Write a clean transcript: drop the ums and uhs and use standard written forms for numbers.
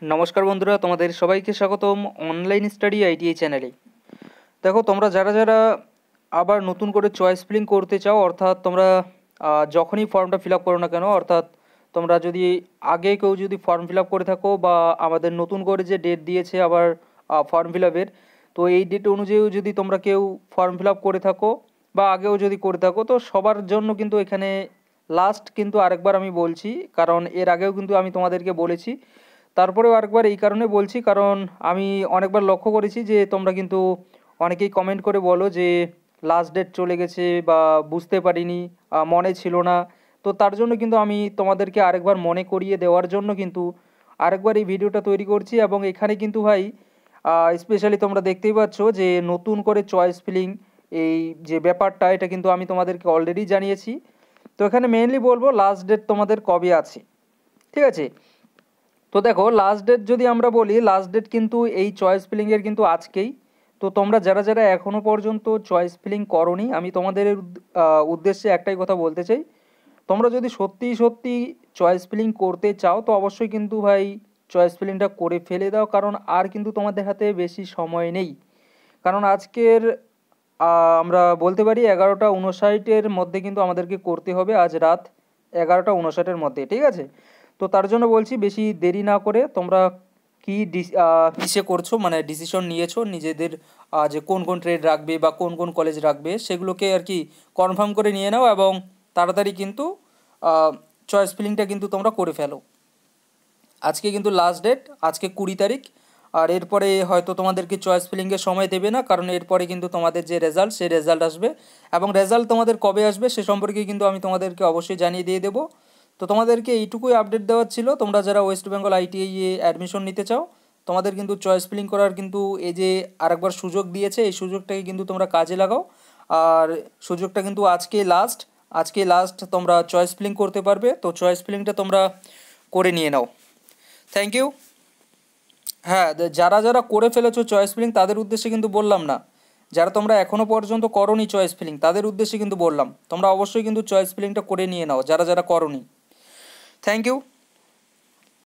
নমস্কার বন্ধুরা, তোমাদের সবাইকে স্বাগতম অনলাইন স্টাডি আইটিআই চ্যানেলে। দেখো, তোমরা যারা যারা আবার নতুন করে চয়েস ফিলিং করতে চাও, অর্থাৎ তোমরা যখনই ফর্মটা ফিল আপ করো না কেন, অর্থাৎ তোমরা যদি আগে কেউ যদি ফর্ম ফিল আপ করে থাকো বা আমাদের নতুন করে যে ডেট দিয়েছে আবার ফর্ম ফিল আপের, তো এই ডেট অনুযায়ীও যদি তোমরা কেউ ফর্ম ফিল আপ করে থাকো বা আগেও যদি করে থাকো, তো সবার জন্য কিন্তু এখানে লাস্ট কিন্তু আরেকবার আমি বলছি, কারণ এর আগেও কিন্তু আমি তোমাদেরকে বলেছি। তারপরেও আরেকবার এই কারণে বলছি, কারণ আমি অনেকবার লক্ষ্য করেছি যে তোমরা কিন্তু অনেকেই কমেন্ট করে বলো যে লাস্ট ডেট চলে গেছে বা বুঝতে পারিনি, মনে ছিল না। তো তার জন্য কিন্তু আমি তোমাদেরকে আরেকবার মনে করিয়ে দেওয়ার জন্য কিন্তু আরেকবার এই ভিডিওটা তৈরি করছি। এবং এখানে কিন্তু ভাই স্পেশালি তোমরা দেখতেই পাচ্ছ যে নতুন করে চয়েস ফিলিং এই যে ব্যাপারটা, এটা কিন্তু আমি তোমাদেরকে অলরেডি জানিয়েছি। তো এখানে মেইনলি বলবো লাস্ট ডেট তোমাদের কবে আছে, ঠিক আছে? তো দেখো, লাস্ট ডেট যদি আমরা বলি, লাস্ট ডেট কিন্তু এই চয়েস ফিলিংয়ের কিন্তু আজকেই। তো তোমরা যারা যারা এখনও পর্যন্ত চয়েস ফিলিং করোনি, আমি তোমাদের উদ্দেশ্যে একটাই কথা বলতে চাই। তোমরা যদি সত্যি সত্যি চয়েস ফিলিং করতে চাও, তো অবশ্যই কিন্তু ভাই চয়েস ফিলিংটা করে ফেলে দাও, কারণ আর কিন্তু তোমাদের হাতে বেশি সময় নেই। কারণ আজকের আমরা বলতে পারি 11টা 59-এর মধ্যে কিন্তু আমাদেরকে করতে হবে, আজ রাত 11টা 59-এর মধ্যে, ঠিক আছে? তো তার জন্য বলছি, বেশি দেরি না করে তোমরা কি কিসে করছো, মানে ডিসিশন নিয়েছো নিজেদের যে কোন কোন ট্রেড রাখবে বা কোন কোন কলেজ রাখবে, সেগুলোকে আর কি কনফার্ম করে নিয়ে নাও এবং তাড়াতাড়ি কিন্তু চয়েস ফিলিংটা কিন্তু তোমরা করে ফেলো। আজকে কিন্তু লাস্ট ডেট, আজকে 20 তারিখ। আর এরপরে হয়তো তোমাদেরকে চয়েস ফিলিংয়ের সময় দেবে না, কারণ এরপরে কিন্তু তোমাদের যে রেজাল্ট, সেই রেজাল্ট আসবে। এবং রেজাল্ট তোমাদের কবে আসবে সে সম্পর্কে কিন্তু আমি তোমাদেরকে অবশ্যই জানিয়ে দিয়ে দেবো। তো তোমাদেরকে এইটুকুই আপডেট দেওয়ার ছিল। তোমরা যারা ওয়েস্ট বেঙ্গল আইটিআই এ অ্যাডমিশন নিতে চাও, তোমাদের কিন্তু চয়েস ফিলিং করার কিন্তু এই যে আরেকবার সুযোগ দিয়েছে, এই সুযোগটাকে কিন্তু তোমরা কাজে লাগাও। আর সুযোগটা কিন্তু আজকে লাস্ট তোমরা চয়েস ফিলিং করতে পারবে। তো চয়েস ফিলিংটা তোমরা করে নিয়ে নাও। Thank you. হ্যাঁ, যারা যারা করে ফেলেছো চয়েস ফিলিং তাদের উদ্দেশ্যে কিন্তু বললাম না, যারা তোমরা এখনও পর্যন্ত করোনি চয়েস ফিলিং তাদের উদ্দেশ্যে কিন্তু বললাম, তোমরা অবশ্যই কিন্তু চয়েস ফিলিংটা করে নিয়ে নাও যারা যারা করোনি। Thank you.